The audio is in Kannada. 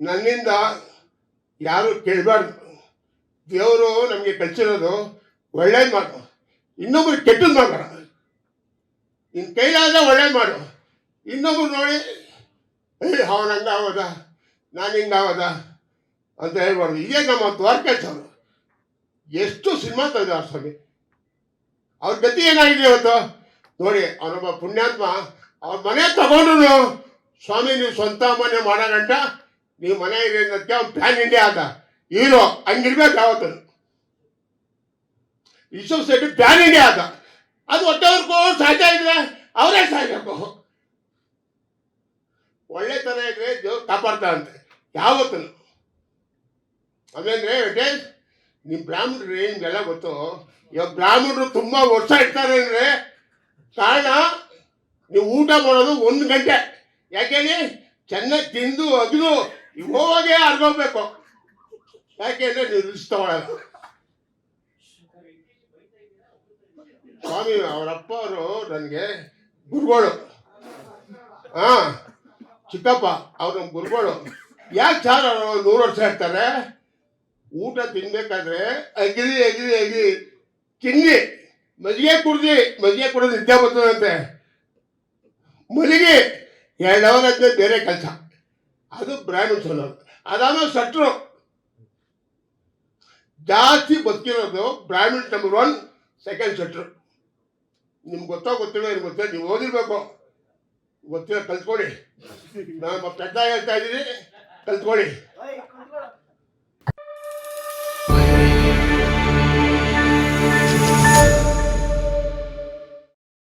ನನ್ನಿಂದ ಯಾರು ಕೇಳಬಾರ್ದು. ದೇವರು ನಮಗೆ ಕಲಿಸಿರೋದು ಒಳ್ಳೇದು ಮಾಡು, ಇನ್ನೊಬ್ರು ಕೆಟ್ಟದ್ದು ಮಾಡಬೇಡ. ನಿನ್ನ ಕೈಲಾದ ಒಳ್ಳೇದು ಮಾಡು. ಇನ್ನೊಬ್ರು ನೋಡಿ ಅವನು ಹಂಗಾಗೋದ, ನಾನು ಹಿಂಗಾಗೋದ ಅಂತ ಹೇಳ್ಬಾರ್ದು. ಇದೇ ನಮ್ಮ ದ್ವಾರಕಾಚವರು ಎಷ್ಟು ಸಿನಿಮಾ ತೆಗೆದಾರ ಸ್ವಾಮಿ. ಅವ್ರ ಗತಿ ಏನಾಗಿದೆ ಇವತ್ತು ನೋಡಿ. ಅವನೊಬ್ಬ ಪುಣ್ಯಾತ್ಮ. ಅವ್ರ ಮನೆ ತಗೊಂಡು ಸ್ವಾಮಿ ನೀವು ಸ್ವಂತ ಮನೆ ಮಾಡೋ ಗಂಟ ನೀವು ಮನೆ ಇದೆ ಅನ್ನೋದಕ್ಕೆ ಅವ್ನು ಪ್ಯಾನ್ ಇಂಡಿಯಾ ಆದ ಹೀರೋ. ಹಂಗಿರ್ಬೇಕು ಯಾವತ್ತು ರಿಷಬ್ ಶೆಟ್ಟಿ ಪ್ಯಾನ್ ಇಂಡಿಯಾ ಆದ. ಅದು ಹೊಟ್ಟೆವ್ರಿಗೂ ಸಾಧ್ಯ ಇದ್ರೆ ಅವರೇ ಸಾಯ್ಬೇಕು. ಒಳ್ಳೆತನ ಇದ್ರೆ ದೇವ್ರು ಕಾಪಾಡ್ತಾರಂತೆ ಯಾವತ್ತು. ಅದೇಂದ್ರೆ ವೆಂಕಟೇಶ್, ನಿಮ್ಮ ಬ್ರಾಹ್ಮಣರು ನಿಮ್ಗೆಲ್ಲ ಗೊತ್ತು. ಇವಾಗ ಬ್ರಾಹ್ಮಣರು ತುಂಬ ವರ್ಷ ಇರ್ತಾರೆ ಅಂದರೆ ಕಾರಣ ನೀವು ಊಟ ಮಾಡೋದು 1 ಗಂಟೆ. ಯಾಕೆಂದ್ರೆ ಚೆನ್ನಾಗಿ ತಿಂದು ಅಗದು ಹೋಗೇ ಅರ್ಗೋಗ್ಬೇಕು. ಯಾಕೆಂದ್ರೆ ನೀವು ರಿಸ್ಕ್ ತಗೊಳ್ಳಲ್ಲ. ಸ್ವಾಮಿ ಅವರಪ್ಪ ಅವರು ನನಗೆ ಗುರುಗಳು. ಚಿಕ್ಕಪ್ಪ ಅವ್ರ ಗುರುಗಳು. ಯಾಕೆ ಸಾರ್ ಅವರು 100 ವರ್ಷ ಇರ್ತಾರೆ? ಊಟ ತಿನ್ಬೇಕಾದ್ರೆ ಅಗಿರಿ ತಿನ್ನಿ, ಮಜ್ಜಿಗೆ ಕುಡಿದು ನಿದ್ದೆ ಬರ್ತದಂತೆ. ಮಲಿಗೆ 2 ಅವರ್ ಆದ್ಮೇಲೆ ಬೇರೆ ಕೆಲಸ. ಅದು ಬ್ರಾಹ್ಮಣ್ಸ್ ಅನ್ನೋದು. ಅದಾದ್ಮೇಲೆ ಸಟ್ರು ಜಾಸ್ತಿ ಬದುಕಿರೋದು ಬ್ರಾಹ್ಮಣ್ ನಂಬರ್ 1, ಸೆಕೆಂಡ್ ಸಟ್ರು. ನಿಮ್ಗೆ ಗೊತ್ತಿಲ್ಲ ನೀವು ಓದಿರ್ಬೇಕು. ಗೊತ್ತಿಲ್ಲ ಕಲ್ತ್ಕೊಳ್ಳಿ. ನಾನು ಪೆದ್ದ ಹೇಳ್ತಾ ಇದ್ದೀನಿ, ಕಲ್ತ್ಕೊಳ್ಳಿ.